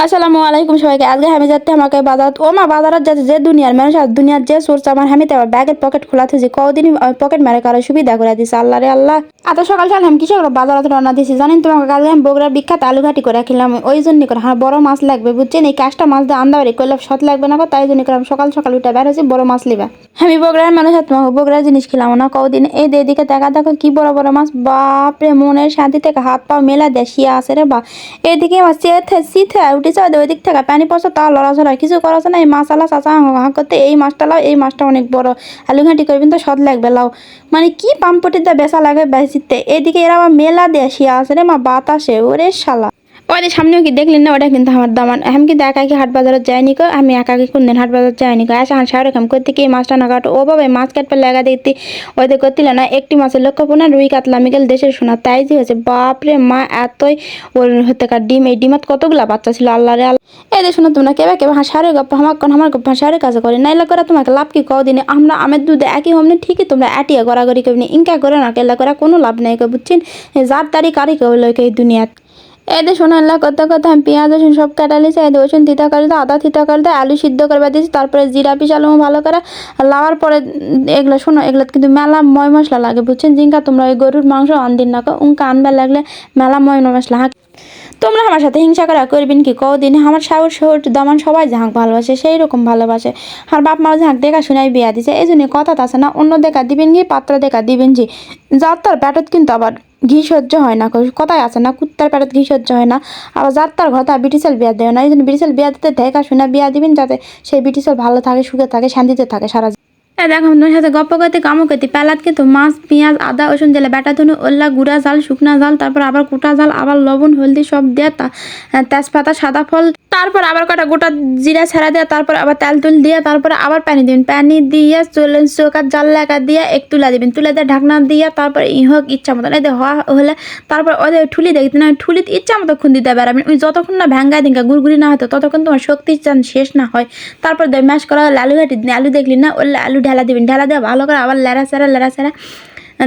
আসসালামু আলাইকুম সবাইকে। আজকে আমি যাচ্ছি আমাকে বাজার ও মা বাজারত যাচ্ছে যে দুনিয়ার মানুষ আর দুনিয়ার যে সোর্স আমার আমি তো ব্যাগের পকেট খোলা থেছি কদিন পকেট মারে কারো সুবিধা করে দিছে আল্লাহ রে আল্লাহ। এত সকাল সকাল আমি কিসের বাজারত রওনা দিছি জানেন তোমাকে? কালকে আমি বগুড়ার বিখ্যাত আলু ঘাটি করে খেলাম, ওই জন্য করে হ্যাঁ বড় মাছ লাগবে বুঝছেন, এই কাজটা মাছ দিয়ে আন্দাবাড়ি করলে সৎ লাগবে না, তাই জন্য করে আমি সকাল সকাল উঠে বের হয়েছি বড় মাছ লিবা। আমি বগুড়ার মানুষ আর তোমাকে বগুড়ার জিনিস খেলাম না কদিন। এই এদিকে দেখা দেখো কি বড় বড় মাছ, বাপরে মনের শান্তি থেকে হাত পা মেলা দেশিয়া আছে রে বা। এদিকে আমার শীতে উঠেছে ওই দিক থেকে পানি পড়ছে তাও লড়াচড়া কিছু করাছে না। এই মাছ আলা চাচা হাঁ করতে এই মাছটা লাও, এই মাছটা অনেক বড়, আলু ঘাঁটি করবেন তো সদ লাগবে লাও। মানে কি পাম্পটিতে বেচা লাগে বেশিতে। এদিকে এরা আবার মেলা দেশিয়া আছে রে মা বাতাসে ওরে শালা। ওদের সামনেও কি দেখলেন না? ওটা কিন্তু আমার দামান। আমি কিন্তু একাকি হাট বাজারে যাইনি কো, আমি একাকি কোনদিন হাট বাজার যাইনি কো। আসা শাহরুখ খান করতে কি মাছটা না কাটো ও বাবা মাছ কাটপে লাগা দেখতে ওদের করছিল না। একটি মাছের লক্ষ্য পোনা রুই কাতলা মিগেল দেশের সোনা, তাই যে হয়েছে বাপরে মা এতই ওর হতে কার ডিম, এই ডিমাত কতগুলা বাচ্চা ছিল আল্লাহ রে আল্লাহ। এদের শোনো তোমরা কেবা কেবা হাসারে গপ্প আমার গপ্প হাসারে কাজ করে নাইলা করে তোমাকে লাভ কি কও দিনে আমরা আমের দুধে একই হমনে ঠিকই তোমরা এটিয়া গড়াগড়ি করবি ইনকা করে না কেলা করে কোনো লাভ নাই কো বুঝছেন। যার তারি কারি কেউ লোক এই দুনিয়াত। এদের শোনো আল্লাহ কথা কথা আমি পেঁয়াজ রসুন সব কাটা লিছি, এদের রসুন থিতা করে দাও, আদা থিতা করে দাও, আলু সিদ্ধ করবা দিয়েছি, তারপরে জিরা পিস আলু ভালো করে লাওয়ার পরে এগুলো শোনো এগুলো কিন্তু মেলা ময় মশলা লাগে বুঝছেন। জিঙ্কা তোমরা ওই গরুর মাংস আনদিন না উনকা আনবা লাগলে মেলা ময় মশলা। তোমরা আমার সাথে হিংসা করা করবেন কি কদিন? আমার শাহুর শহর দামান সবাই যাহাক ভালোবাসে সেই রকম ভালোবাসে, আর বাপ মাও যাহাক দেখা শোনাই বিয়া দিছে, এই জন্য কথা আছে না অন্য দেখা দিবেন কি পাত্র দেখা দিবেন জি। যার তার পেটত কিন্তু আবার ঘি সহ্য হয় না, কথাই আছে না কুত্তার পেটত ঘি সহ্য হয় না। আবার যার তার ঘর তার ব্রিটিশের বিয়া দেয় না, এই জন্য ব্রিটিশের বিয়া দিতে দেখা শোনা বিয়া দিবেন যাতে সেই ব্রিটিশের ভালো থাকে সুখে থাকে শান্তিতে থাকে সারা। দেখো তোমার সাথে গপ্প করতে কামো করতে পেলাত কিন্তু মাছ পেঁয়াজ আদা রসুন জেলে বেটা ধনু ওল্লা গুঁড়া জাল শুকনা জাল তারপর আবার গোটা জাল আবার লবণ হলদি সব দেয়া তেজপাতা সাদা ফল তারপর আবার কটা গোটা জিরা ছাড়া দেয়া তারপর আবার তেল তুল দিয়া তারপরে আবার পানি দিবেন, পানি দিয়ে চোকার জাল লাগা দিয়া এক তুলা দিবেন, তুলে দিয়ে ঢাকনা দিয়া তারপর হোক ইচ্ছা মতন এদের হওয়া হলে তারপর ওদের ঠুলি দেখতে না ঠুলিতে ইচ্ছা মতো খুন দিতে বেড়াবেন, ওই যতক্ষণ না ভ্যাঙ্গা দিঙ্গা গুড়গুড়ি না হতো ততক্ষণ তোমার শক্তি চান শেষ না হয়। তারপর ম্যাশ করা আলু ঘাটি আলু দেখলি না ওর আলু ঢেলা দিবেন, ঢেলা দেওয়া ভালো করে আবার লেড়া সেরা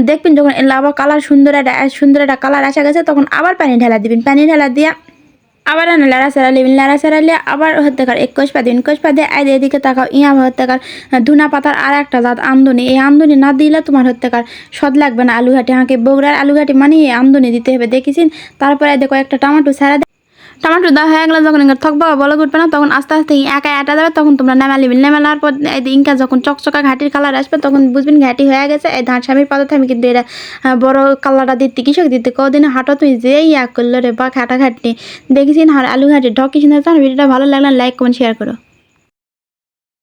দেখবেন যখন আবার কালার সুন্দর একটা কালার আসা গেছে তখন আবার পানি ঢেলা দিবেন, পানি ঢেলা দিয়া আবার লাড়া সারা নেবেন, লাড়া সারালে আবার হতে কার এক কষপা দিন, কষপা দিয়ে আয় এদিকে তাকাও ইয়া হতে কার ধুনা পাতার আর একটা জাত আমদনি, এই আমদনি না দিলে তোমার হতে কার স্বাদ লাগবে না আলু ঘাটি। হাঁকে বগুড়ার আলু ঘাটি মানে এই আমদনি দিতে হবে দেখেছেন। তারপরে দেখো একটা টমেটো সারা টমেটো দেওয়া হয়ে গেলে যখন থকবা বলে উঠবে না তখন আস্তে আস্তে একা এটা যাবে, তখন তোমরা নেমা লিবেন, নেমেলার পর ইনকা যখন চকচকা ঘাটির কালার আসবে তখন বুঝবেন ঘাটি হয়ে গেছে। এই ধান স্বামীর পাতাতে আমি কিন্তু এটা বড় কালারটা দিতে কৃষক দিতে কদিনে হাঁটো তুমি যে ইয়া করলো রে বা ঘাটা ঘাটনি দেখেছিন। আর আলু ঘাটি ঢকি শুনে ভিডিওটা ভালো লাগলে লাইক কমেন্ট শেয়ার করো।